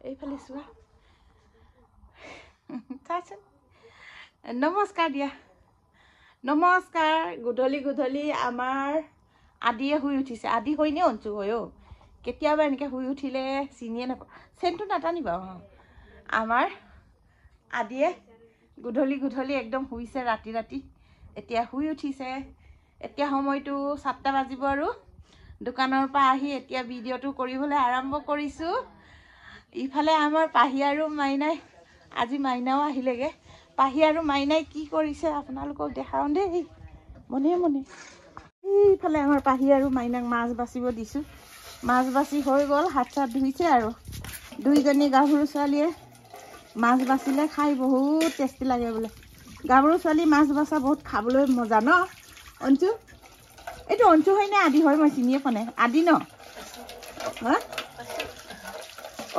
এইফালে চোৱা চাচোন নমস্কাৰ দিয়া নমস্কাৰ গধূলি গধূলি আমাৰ আদিয়ে শুই উঠিছে আদি হয়নে অঞ্চু হয় কেতিয়াবা এনেকৈ শুই উঠিলে চিনিয়ে নাপাওঁ চেনটো নাটানিবা আমাৰ আদিয়ে গধূলি গধূলি একদম শুইছে ৰাতি ৰাতি এতিয়া শুই উঠিছে এতিয়া সময়টো 7টা বাজিব আৰু দোকানৰ পৰা আহি এতিয়া ভিডিঅ'টো কৰিবলৈ আৰম্ভ কৰিছোঁ ইফালে আমাৰ পাহি আৰু মাইনাই আজি মাইনাও আহিলেগৈ পাহি আৰু মাইনাই কি কৰিছে আপোনালোকক দেখাওঁ দেই মনে মনে এইফালে আমাৰ পাহি আৰু মাইনাক মাছ বাচিব দিছোঁ মাছ বাচি হৈ গ'ল হাত চাত ধুইছে আৰু দুইজনী গাভৰু ছোৱালীয়ে মাছ বাচিলে খাই বহুত টেষ্টি লাগে বোলে গাভৰু ছোৱালী মাছ বাচা বহুত খাবলৈ মজা ন অঞ্চু এইটো অঞ্চু হয় নে আদি হয় মই চিনিয়ে পোৱা নাই আদি ন হা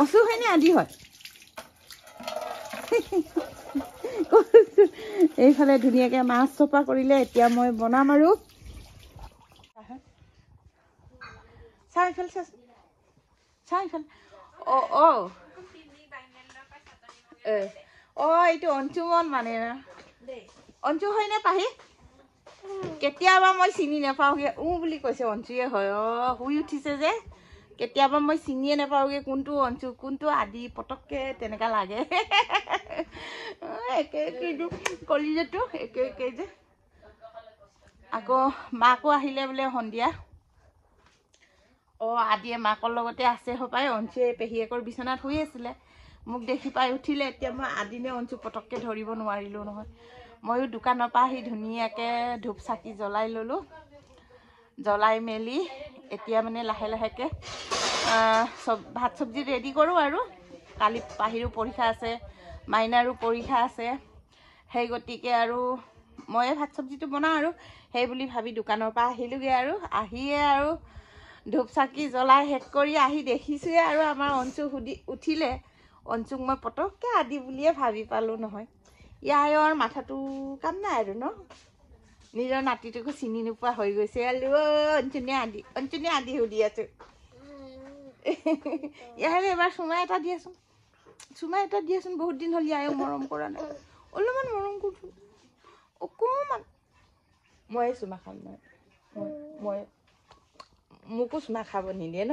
অচু হয় নে আদি হয় এইফালে ধুনীয়াকৈ মাছ চপা কৰিলে এতিয়া মই বনাম আৰু চাইফালে চাইফালে এইটো অঞ্চু মন মানে অঞ্চু হয় নে পাহি কেতিয়াবা মই চিনি নাপাওঁগৈ বুলি কৈছে অঞ্চুয়ে হয় শুই উঠিছে যে কেতিয়াবা মই চিনিয়ে নাপাওঁগৈ কোনটো অঞ্চু কোনটো আদি পটককৈ তেনেকুৱা লাগে একে একে কলিজাটো একে একে যে আকৌ মাকো আহিলে বোলে সন্ধিয়া আদিয়ে মাকৰ লগতে আছে হপায় অঞ্চুৱে পেহীয়েকৰ বিচনাত শুই আছিলে মোক দেখি পাই উঠিলে এতিয়া মই আদিনে অঞ্চু পটককৈ ধৰিব নোৱাৰিলোঁ নহয় ময়ো দোকানৰ পৰা আহি ধুনীয়াকৈ ধূপ চাকি জ্বলাই ল'লোঁ জ্বলাই মেলি এতিয়া মানে লাহে লাহেকৈ ভাত চব্জি ৰেডি কৰোঁ আৰু কালি পাহিৰো পৰীক্ষা আছে মাইনাৰো পৰীক্ষা আছে সেই গতিকে আৰু ময়ে ভাত চব্জিটো বনাওঁ আৰু সেই বুলি ভাবি দোকানৰ পৰা আহিলোঁগৈ আৰু আহিয়ে আৰু ধূপ চাকি জ্বলাই শেষ কৰি আহি দেখিছোঁৱে আৰু আমাৰ অঞ্চু উঠিলে অঞ্চুক মই পটককৈ আদি বুলিয়ে ভাবি পালোঁ নহয় ইয়াৰ মাথাটো কাম নাই আৰু ন নিজৰ নাতিটোকো চিনি নোপোৱা হৈ গৈছে আৰু অঞ্চুনীয়ে আদি সুধি আছোঁ ইয়াৰে এবাৰ চুমা এটা দিয়াচোন বহুত দিন হ'ল ইয়াৰে মৰম কৰা নাই অলপমান মৰম কৰোঁ অকণমান ময়ে চুমা খাম মই মোকো চুমা খাব নিদিয়ে ন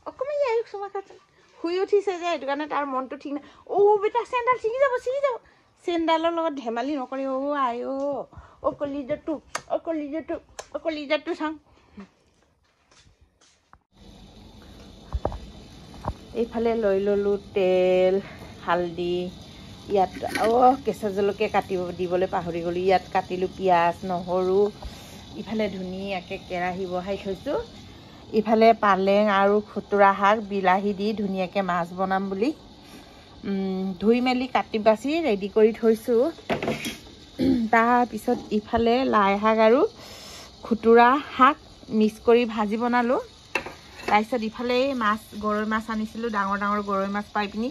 অকণমান ইয়াৰ চুমা খাচোন শুই উঠিছে যে সেইটো কাৰণে তাৰ মনটো ঠিক নাই বেটা চেণ্ডাল ছিঙি যাব চেণ্ডালৰ লগত ধেমালি নকৰি কলিজাটো চাওঁ এইফালে লৈ ল'লোঁ তেল হালধি ইয়াত কেঁচা জলকীয়া দিবলৈ পাহৰি গ'লোঁ ইয়াত কাটিলোঁ পিঁয়াজ নহৰু ইফালে ধুনীয়াকৈ কেৰাহী বহাই থৈছোঁ ইফালে পালেং আৰু খুতুৰা শাক বিলাহী দি ধুনীয়াকৈ মাছ বনাম বুলি ধুই মেলি কাটি বাচি ৰেডি কৰি থৈছোঁ তাৰপিছত ইফালে লাই শাক আৰু খুতুৰা শাক মিক্স কৰি ভাজি বনালোঁ তাৰপিছত ইফালে মাছ গৰৈ মাছ আনিছিলোঁ ডাঙৰ ডাঙৰ গৰৈ মাছ পাই পিনি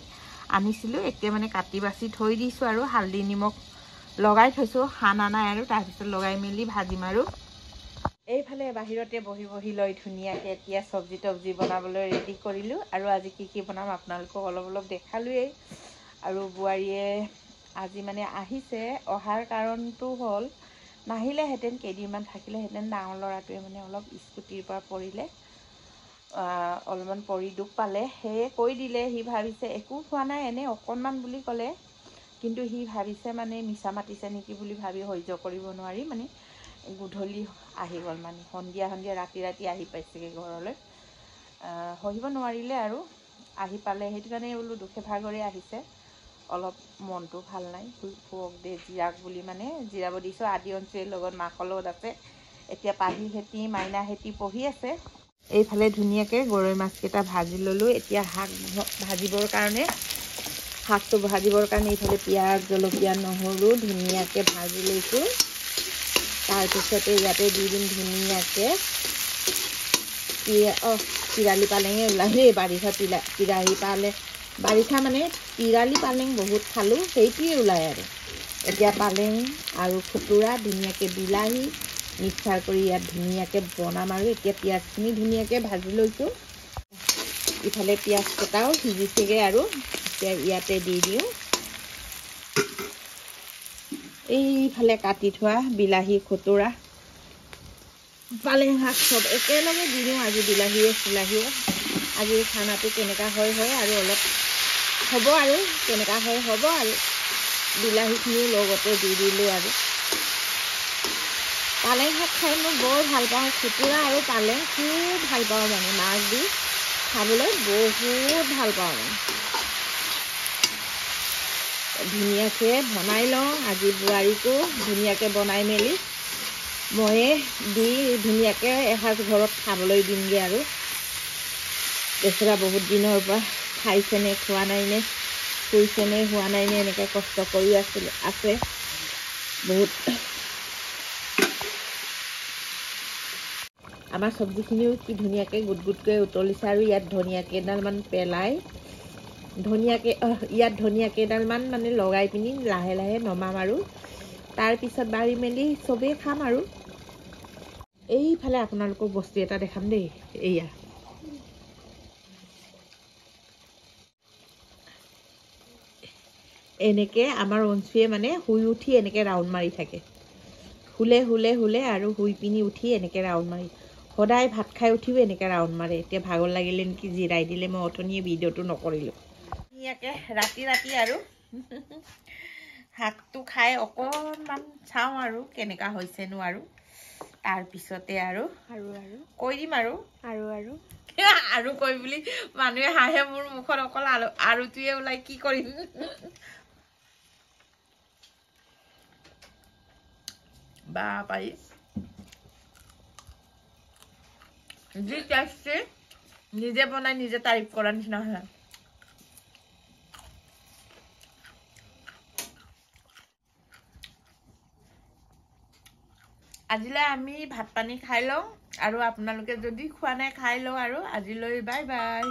আনিছিলোঁ এতিয়া মানে কাটি বাচি থৈ দিছোঁ আৰু হালধি নিমখ লগাই থৈছোঁ সানা নাই আৰু তাৰপিছত লগাই মেলি ভাজিম আৰু এইফালে বাহিৰতে বহি লৈ ধুনীয়াকৈ এতিয়া চব্জি তব্জি বনাবলৈ ৰেডি কৰিলোঁ আৰু আজি কি বনাম আপোনালোকক অলপ দেখালোৱেই আৰু বোৱাৰীয়ে আজি মানে আহিছে অহাৰ কাৰণটো হ'ল নাহিলেহেঁতেন কেইদিনমান থাকিলেহেঁতেন ডাঙৰ ল'ৰাটোৱে মানে অলপ স্কুটিৰ পৰা পৰিলে অলপমান পৰি দুখ পালে সেয়ে কৈ দিলে সি ভাবিছে একো হোৱা নাই এনেই অকণমান বুলি ক'লে কিন্তু সি ভাবিছে মানে মিছা মাতিছে নেকি বুলি ভাবি সহ্য কৰিব নোৱাৰি মানে গধূলি আহি গ'ল মানে সন্ধিয়া ৰাতি আহি পাইছেগৈ ঘৰলৈ সহিব নোৱাৰিলে আৰু আহি পালে সেইটো কাৰণে বোলো দুখে ভাগৰে আহিছে অলপ মনটো ভাল নাই শুৱক দে জিৰাক বুলি মানে জিৰাব দিছোঁ আদি অঞ্চলৰ লগত মাকৰ লগত আছে এতিয়া পাহিহেঁতি মাইনাহেঁতি পঢ়ি আছে এইফালে ধুনীয়াকৈ গৰৈ মাছকেইটা ভাজি ল'লোঁ এতিয়া শাকটো ভাজিবৰ কাৰণে এইফালে পিঁয়াজ জলকীয়া নহৰু ধুনীয়াকৈ ভাজি লৈছোঁ তাৰপিছতে ইয়াতে দি দিম ধুনীয়াকৈ পিৰালি পালেঙে ওলালে বাৰিষা মানে পিৰালি পালেং বহুত খালোঁ সেইটোৱে ওলায় আৰু এতিয়া পালেং আৰু খুতুৰা ধুনীয়াকৈ বিলাহী মিক্সাৰ কৰি ইয়াত ধুনীয়াকৈ বনাম আৰু এতিয়া পিঁয়াজখিনি ধুনীয়াকৈ ভাজি লৈছোঁ ইফালে পিঁয়াজ কটাও সিজিছেগৈ আৰু এতিয়া ইয়াতে দি দিওঁ এইফালে কাটি থোৱা বিলাহী খুতুৰা পালেং শাক সব একেলগে দি দিওঁ আজি বিলাহীয়ে চিলাহীয়ে আজি খানাটো কেনেকুৱা হয় আৰু অলপ হ'ব আৰু কেনেকুৱা হয় হ'ব আৰু বিলাহীখিনিও লগতে দি দিলোঁ আৰু পালেং শাক খাই মই বৰ ভাল পাওঁ খুতুৰা আৰু পালেং খুব ভাল পাওঁ মানে মাছ দি খাবলৈ বহুত ভাল পাওঁ মানে ধুনীয়াকৈ বনাই লওঁ আজি বোৱাৰীকো ধুনীয়াকৈ বনাই মেলি ময়ে দি ধুনীয়াকৈ এসাঁজ ঘৰত খাবলৈ দিমগৈ আৰু বেচেৰা বহুত দিনৰ পৰা খাইছেনে খোৱা নাইনে শুইছেনে হোৱা নাইনে এনেকৈ কষ্ট কৰি আছে বহুত আমাৰ চব্জিখিনিও কি ধুনীয়াকৈ গুটগুটকৈ উতলিছে আৰু ইয়াত ধনিয়া কেইডালমান পেলাই ধুনীয়াকৈ ইয়াত ধনিয়া কেইডালমান মানে লগাই পিনি লাহে লাহে নমাম আৰু তাৰপিছত বাঢ়ি মেলি চবেই খাম আৰু এইফালে আপোনালোকক বস্তু এটা দেখাম দেই এয়া এনেকৈ আমাৰ অঞ্চুৱে মানে শুই উঠি এনেকৈ ৰাউণ্ড মাৰি থাকে শুলে আৰু শুই পিনি উঠি এনেকৈ ৰাউণ্ড মাৰি সদায় ভাত খাই উঠিও এনেকৈ ৰাউণ্ড মাৰে এতিয়া ভাগৰ লাগিলে নেকি জিৰাই দিলে মই অথনিয়ে ভিডিঅ'টো নকৰিলোঁ ধুনীয়াকৈ ৰাতি আৰু শাকটো খাই অকণমান চাওঁ আৰু কেনেকুৱা হৈছেনো আৰু তাৰপিছতে আৰু কৈ দিম আৰু কৈ বুলি মানুহে হাঁহে মোৰ মুখত অকল আৰুটোৱে ওলাই কি কৰিম বা পাৰি যি টেষ্টি নিজে বনাই নিজে তাৰিফ কৰাৰ নিচিনা হয় আজিলৈ আমি ভাত পানী খাই লওঁ আৰু আপোনালোকে যদি খোৱা নাই খাই লওঁ আৰু আজিলৈ বাই বাই